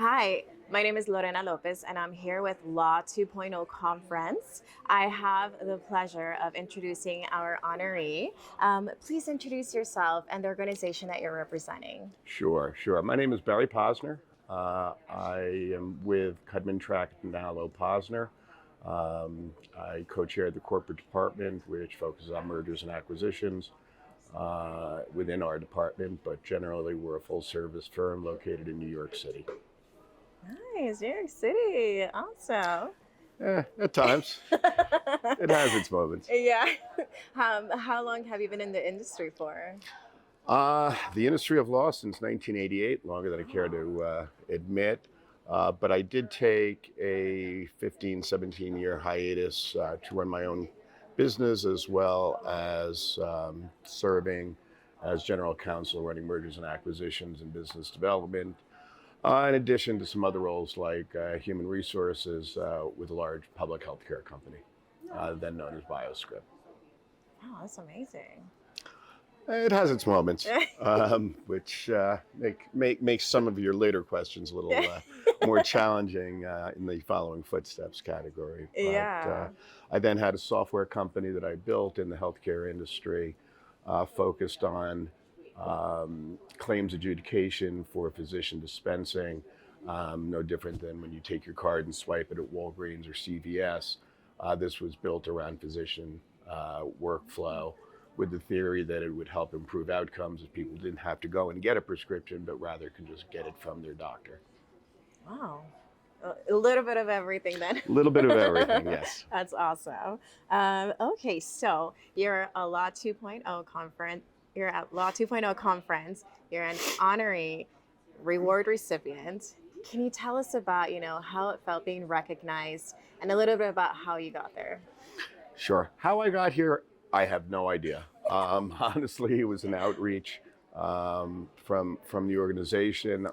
Hi, my name is Lorena Lopez, and I'm here with Law 2.0 Conference. I have the pleasure of introducing our honoree. Please introduce yourself and the organization that you're representing. Sure. My name is Barry Posner. I am with Kudman, Trachten, and Aloe Posner. I co-chair the corporate department, which focuses on mergers and acquisitions within our department, but generally we're a full-service firm located in New York City. Nice, New York City. Awesome. At times, it has its moments. Yeah. How long have you been in the industry for? The industry of law since 1988, longer than I care to admit. But I did take a 15, 17-year hiatus to run my own business as well as serving as general counsel, running mergers and acquisitions and business development, in addition to some other roles like human resources with a large public healthcare company, then known as BioScript. Oh, that's amazing. It has its moments, which makes some of your later questions a little more challenging in the following footsteps category. But Yeah. I then had a software company that I built in the healthcare industry, focused on claims adjudication for physician dispensing, no different than when you take your card and swipe it at Walgreens or CVS. This was built around physician workflow, with the theory that it would help improve outcomes if people didn't have to go and get a prescription, but rather can just get it from their doctor. Wow. A little bit of everything then. A little bit of everything, yes. That's awesome. Okay, so you're a Law 2.0 conference. You're at Law 2.0 conference. You're an honorary reward recipient. Can you tell us about, how it felt being recognized and a little bit about how you got there? Sure. How I got here, I have no idea. Honestly, it was an outreach from the organization.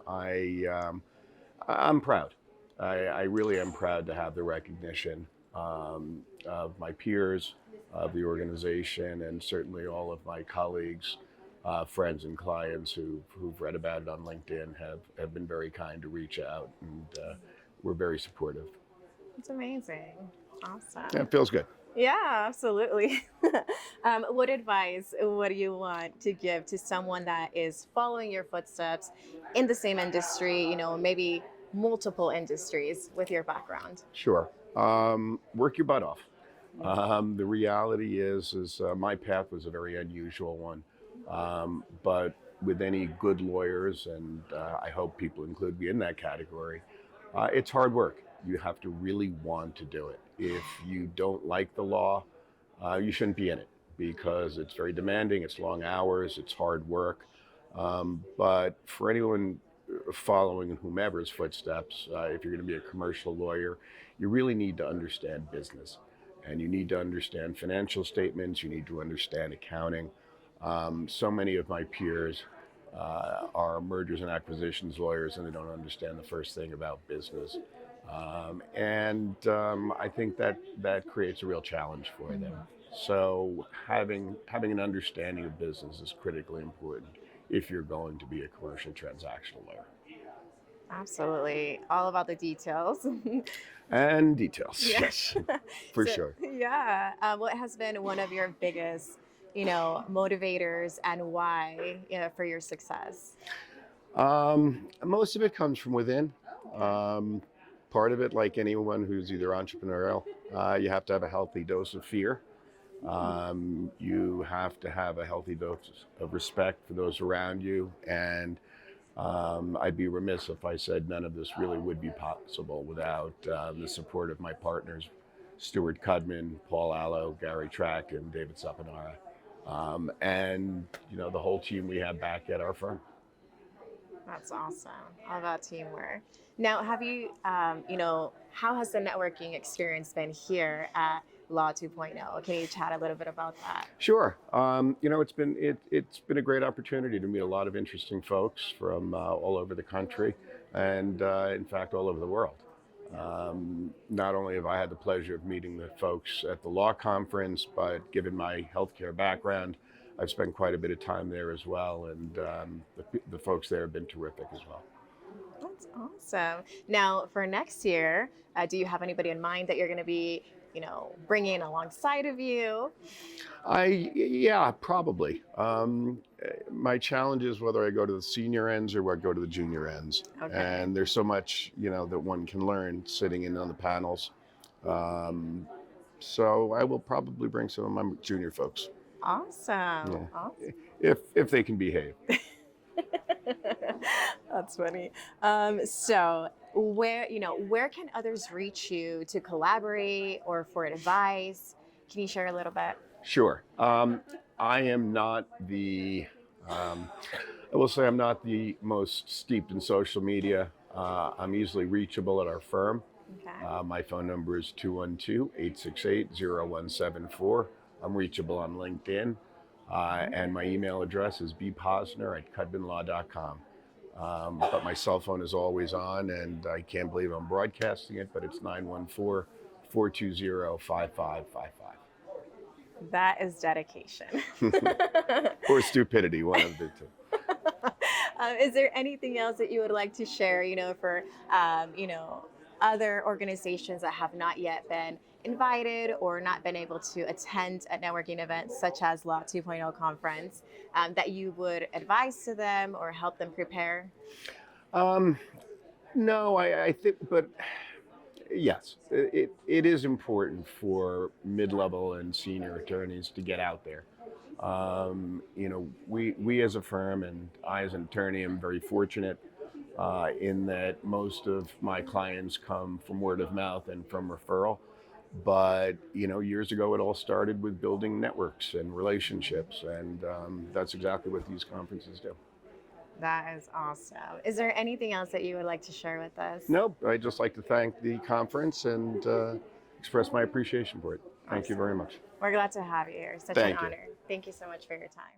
I'm proud. I really am proud to have the recognition of my peers, of the organization, and certainly all of my colleagues, friends, and clients who've read about it on LinkedIn have been very kind to reach out, and we're very supportive. It's amazing. Awesome. Yeah, it feels good. Yeah, absolutely. What advice would you want to give to someone that is following your footsteps in the same industry, maybe multiple industries with your background? Sure. Work your butt off. The reality is my path was a very unusual one, but with any good lawyers, and I hope people include me in that category, it's hard work. You have to really want to do it. If you don't like the law, you shouldn't be in it because it's very demanding, it's long hours, it's hard work. But for anyone following in whomever's footsteps, if you're going to be a commercial lawyer, you really need to understand business. And you need to understand financial statements, you need to understand accounting. So many of my peers are mergers and acquisitions lawyers, and they don't understand the first thing about business. I think that creates a real challenge for them. So having an understanding of business is critically important if you're going to be a commercial transactional lawyer. Absolutely. All about the details. And details, Yeah. yes, for So, sure. yeah. What has been one of your biggest, motivators and why, for your success? Most of it comes from within. Part of it, like anyone who's either entrepreneurial, you have to have a healthy dose of fear. You have to have a healthy dose of respect for those around you. And I'd be remiss if I said none of this really would be possible without the support of my partners, Stuart Kudman, Paul Aloe, Gary Track, and David Saponara. The whole team we have back at our firm. That's awesome. All about teamwork. Now, have you, how has the networking experience been here at Law 2.0? Can you chat a little bit about that? Sure. It's been a great opportunity to meet a lot of interesting folks from all over the country, and in fact all over the world. Not only have I had the pleasure of meeting the folks at the law conference, but given my healthcare background, I've spent quite a bit of time there as well, and the folks there have been terrific as well. Oh, That's awesome. Now, for next year, do you have anybody in mind that you're going to be, bringing alongside of you? Yeah, probably. My challenge is whether I go to the senior ends or I go to the junior ends. Okay. And there's so much, that one can learn sitting in on the panels. Um, so I will probably bring some of my junior folks. Awesome. Yeah, Awesome. if they can behave. That's funny. So where can others reach you to collaborate or for advice? Can you share a little bit? Sure. I am not the. Um, I will say I'm not the most steeped in social media. I'm easily reachable at our firm. Okay. My phone number is 212-868-0174. I'm reachable on LinkedIn. And my email address is bposner@kudmanlaw.com. But my cell phone is always on, and I can't believe I'm broadcasting it, but it's 914-420-5555. That is dedication. Or stupidity, one of the two. Is there anything else that you would like to share, for, other organizations that have not yet been invited or not been able to attend a networking event such as Law 2.0 conference, that you would advise to them or help them prepare? Um, no, I think, but yes, it is important for mid-level and senior attorneys to get out there. We as a firm and I as an attorney am very fortunate in that most of my clients come from word of mouth and from referral. But years ago, it all started with building networks and relationships, and that's exactly what these conferences do. That is awesome. Is there anything else that you would like to share with us? Nope, I'd just like to thank the conference and express my appreciation for it. Thank you Awesome. very much. We're glad to have you here. Such an Thank you. honor. Thank you so much for your time.